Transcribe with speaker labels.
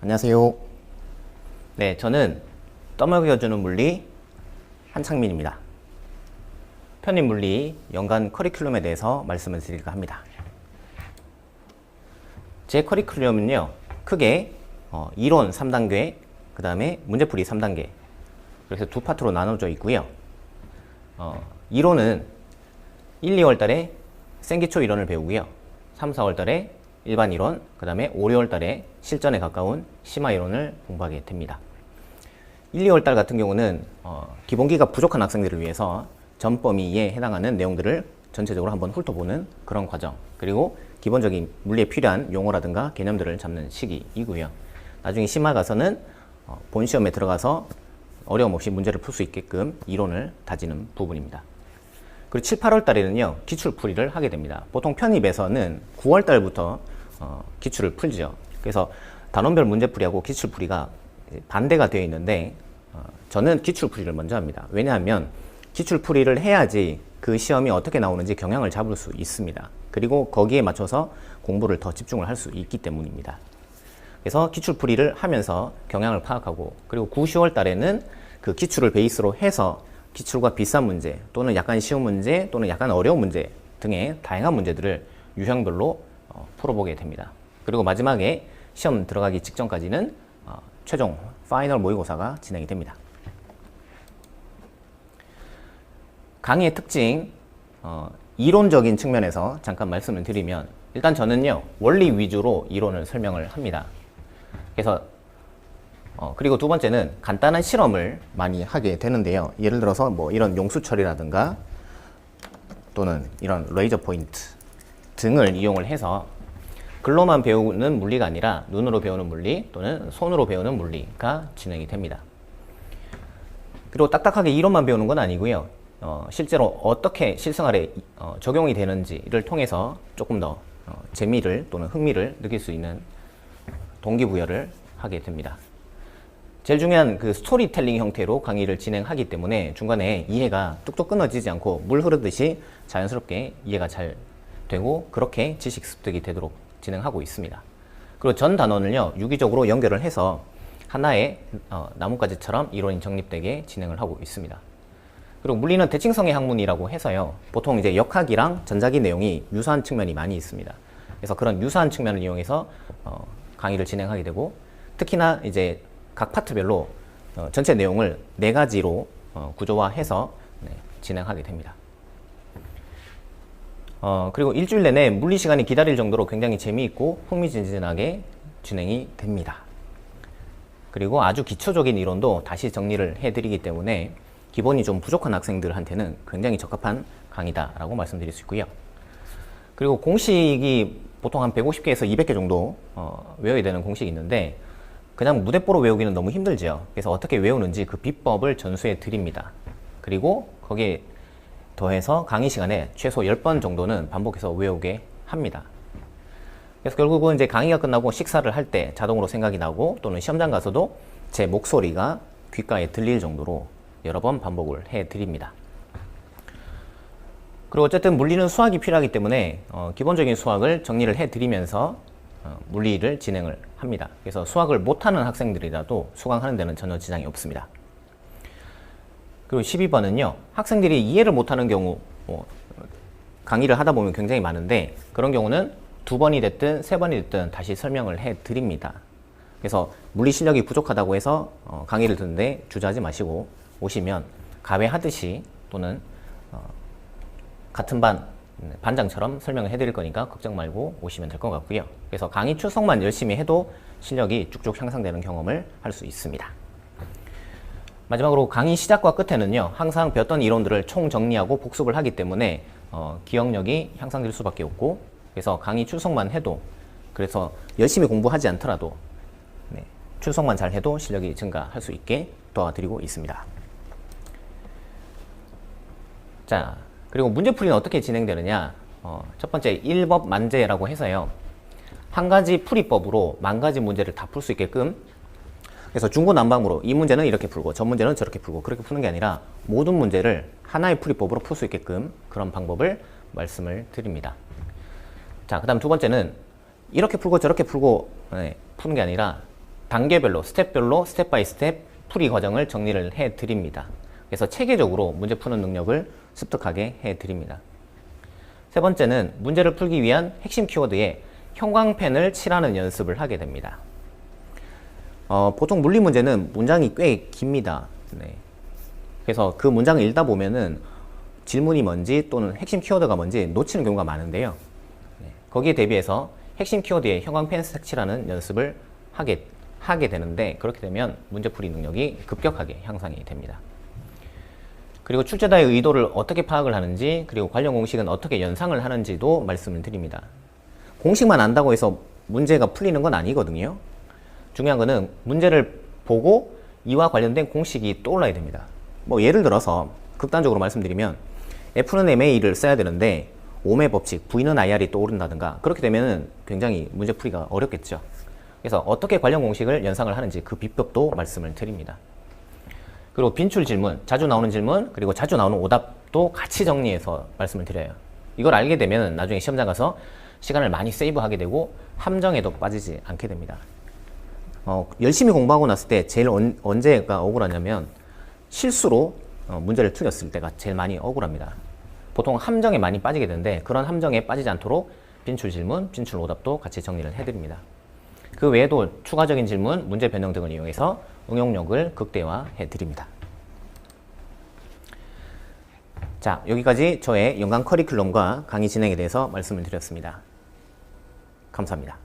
Speaker 1: 안녕하세요. 네, 저는 떠먹여주는 물리 한창민입니다. 편입물리 연간 커리큘럼에 대해서 말씀을 드릴까 합니다. 제 커리큘럼은요, 크게 이론 3단계, 그 다음에 문제풀이 3단계, 그래서 두 파트로 나눠져 있고요. 이론은 1, 2월 달에 생기초 이론을 배우고요. 3, 4월 달에 일반 이론, 그 다음에 5, 6월 달에 실전에 가까운 심화 이론을 공부하게 됩니다. 1, 2월 달 같은 경우는 기본기가 부족한 학생들을 위해서 전 범위에 해당하는 내용들을 전체적으로 한번 훑어보는 그런 과정, 그리고 기본적인 물리에 필요한 용어라든가 개념들을 잡는 시기이고요. 나중에 심화 가서는 본 시험에 들어가서 어려움 없이 문제를 풀 수 있게끔 이론을 다지는 부분입니다. 그리고 7, 8월 달에는요, 기출풀이를 하게 됩니다. 보통 편입에서는 9월 달부터 기출을 풀죠. 그래서 단원별 문제풀이하고 기출풀이가 반대가 되어 있는데 저는 기출풀이를 먼저 합니다. 왜냐하면 기출풀이를 해야지 그 시험이 어떻게 나오는지 경향을 잡을 수 있습니다. 그리고 거기에 맞춰서 공부를 더 집중을 할 수 있기 때문입니다. 그래서 기출풀이를 하면서 경향을 파악하고, 그리고 9, 10월 달에는 그 기출을 베이스로 해서 기출과 비슷한 문제 또는 약간 쉬운 문제 또는 약간 어려운 문제 등의 다양한 문제들을 유형별로 풀어보게 됩니다. 그리고 마지막에 시험 들어가기 직전까지는 최종 파이널 모의고사가 진행이 됩니다. 강의의 특징, 이론적인 측면에서 잠깐 말씀을 드리면, 일단 저는요, 원리 위주로 이론을 설명을 합니다. 그래서 그리고 두 번째는 간단한 실험을 많이 하게 되는데요. 예를 들어서 뭐 이런 용수 처리라든가 또는 이런 레이저 포인트 등을 이용을 해서 글로만 배우는 물리가 아니라 눈으로 배우는 물리 또는 손으로 배우는 물리가 진행이 됩니다. 그리고 딱딱하게 이론만 배우는 건 아니고요. 실제로 어떻게 실생활에 적용이 되는지를 통해서 조금 더 재미를 또는 흥미를 느낄 수 있는 동기부여를 하게 됩니다. 제일 중요한 그 스토리텔링 형태로 강의를 진행하기 때문에 중간에 이해가 뚝뚝 끊어지지 않고 물 흐르듯이 자연스럽게 이해가 잘 되고, 그렇게 지식 습득이 되도록 진행하고 있습니다. 그리고 전 단원을요, 유기적으로 연결을 해서 하나의 나뭇가지처럼 이론이 정립되게 진행을 하고 있습니다. 그리고 물리는 대칭성의 학문이라고 해서요, 보통 이제 역학이랑 전자기 내용이 유사한 측면이 많이 있습니다. 그래서 그런 유사한 측면을 이용해서 강의를 진행하게 되고, 특히나 이제 각 파트별로 전체 내용을 4가지로 구조화해서 진행하게 됩니다. 그리고 일주일 내내 물리 시간이 기다릴 정도로 굉장히 재미있고 흥미진진하게 진행이 됩니다. 그리고 아주 기초적인 이론도 다시 정리를 해드리기 때문에 기본이 좀 부족한 학생들한테는 굉장히 적합한 강의다라고 말씀드릴 수 있고요. 그리고 공식이 보통 한 150개에서 200개 정도 외워야 되는 공식이 있는데, 그냥 무대뽀로 외우기는 너무 힘들죠. 그래서 어떻게 외우는지 그 비법을 전수해 드립니다. 그리고 거기에 더해서 강의 시간에 최소 10번 정도는 반복해서 외우게 합니다. 그래서 결국은 이제 강의가 끝나고 식사를 할 때 자동으로 생각이 나고, 또는 시험장 가서도 제 목소리가 귓가에 들릴 정도로 여러 번 반복을 해 드립니다. 그리고 어쨌든 물리는 수학이 필요하기 때문에 기본적인 수학을 정리를 해 드리면서 물리를 진행을 합니다. 그래서 수학을 못하는 학생들이라도 수강하는 데는 전혀 지장이 없습니다. 그리고 12번은요, 학생들이 이해를 못하는 경우, 강의를 하다 보면 굉장히 많은데, 그런 경우는 2번이 됐든 3번이 됐든 다시 설명을 해 드립니다. 그래서 물리 실력이 부족하다고 해서 강의를 듣는데 주저하지 마시고 오시면 가외하듯이 또는 같은 반장처럼 설명을 해드릴 거니까 걱정 말고 오시면 될 것 같고요. 그래서 강의 출석만 열심히 해도 실력이 쭉쭉 향상되는 경험을 할 수 있습니다. 마지막으로 강의 시작과 끝에는요, 항상 배웠던 이론들을 총정리하고 복습을 하기 때문에 기억력이 향상될 수밖에 없고, 그래서 강의 출석만 해도, 그래서 열심히 공부하지 않더라도 출석만 잘 해도 실력이 증가할 수 있게 도와드리고 있습니다. 자, 그리고 문제풀이는 어떻게 진행되느냐. 첫 번째 1법 만제라고 해서요, 한 가지 풀이법으로 10,000가지 문제를 다 풀 수 있게끔, 그래서 중구난방으로 이 문제는 이렇게 풀고 저 문제는 저렇게 풀고 그렇게 푸는 게 아니라 모든 문제를 하나의 풀이법으로 풀 수 있게끔 그런 방법을 말씀을 드립니다. 자, 그 다음 두 번째는 이렇게 풀고 저렇게 풀고 푸는 게 아니라 단계별로, 스텝별로 스텝 바이 스텝 풀이 과정을 정리를 해 드립니다. 그래서 체계적으로 문제 푸는 능력을 습득하게 해 드립니다. 세 번째는 문제를 풀기 위한 핵심 키워드에 형광펜을 칠하는 연습을 하게 됩니다. 보통 물리 문제는 문장이 꽤 깁니다. 네. 그래서 그 문장을 읽다 보면은 질문이 뭔지 또는 핵심 키워드가 뭔지 놓치는 경우가 많은데요. 네. 거기에 대비해서 핵심 키워드에 형광펜 색칠하는 연습을 하게 되는데, 그렇게 되면 문제풀이 능력이 급격하게 향상이 됩니다. 그리고 출제자의 의도를 어떻게 파악을 하는지, 그리고 관련 공식은 어떻게 연상을 하는지도 말씀을 드립니다. 공식만 안다고 해서 문제가 풀리는 건 아니거든요. 중요한 거는 문제를 보고 이와 관련된 공식이 떠올라야 됩니다. 뭐 예를 들어서 극단적으로 말씀드리면 F는 MA를 써야 되는데 오음의 법칙, V는 IR이 떠오른다든가, 그렇게 되면 굉장히 문제 풀이가 어렵겠죠. 그래서 어떻게 관련 공식을 연상을 하는지 그 비법도 말씀을 드립니다. 그리고 빈출 질문, 자주 나오는 질문, 그리고 자주 나오는 오답도 같이 정리해서 말씀을 드려요. 이걸 알게 되면 나중에 시험장 가서 시간을 많이 세이브하게 되고 함정에도 빠지지 않게 됩니다. 열심히 공부하고 났을 때 제일 언제가 억울하냐면 실수로 문제를 틀렸을 때가 제일 많이 억울합니다. 보통 함정에 많이 빠지게 되는데 그런 함정에 빠지지 않도록 빈출 질문, 빈출 오답도 같이 정리를 해드립니다. 그 외에도 추가적인 질문, 문제 변형 등을 이용해서 응용력을 극대화해 드립니다. 자, 여기까지 저의 연간 커리큘럼과 강의 진행에 대해서 말씀을 드렸습니다. 감사합니다.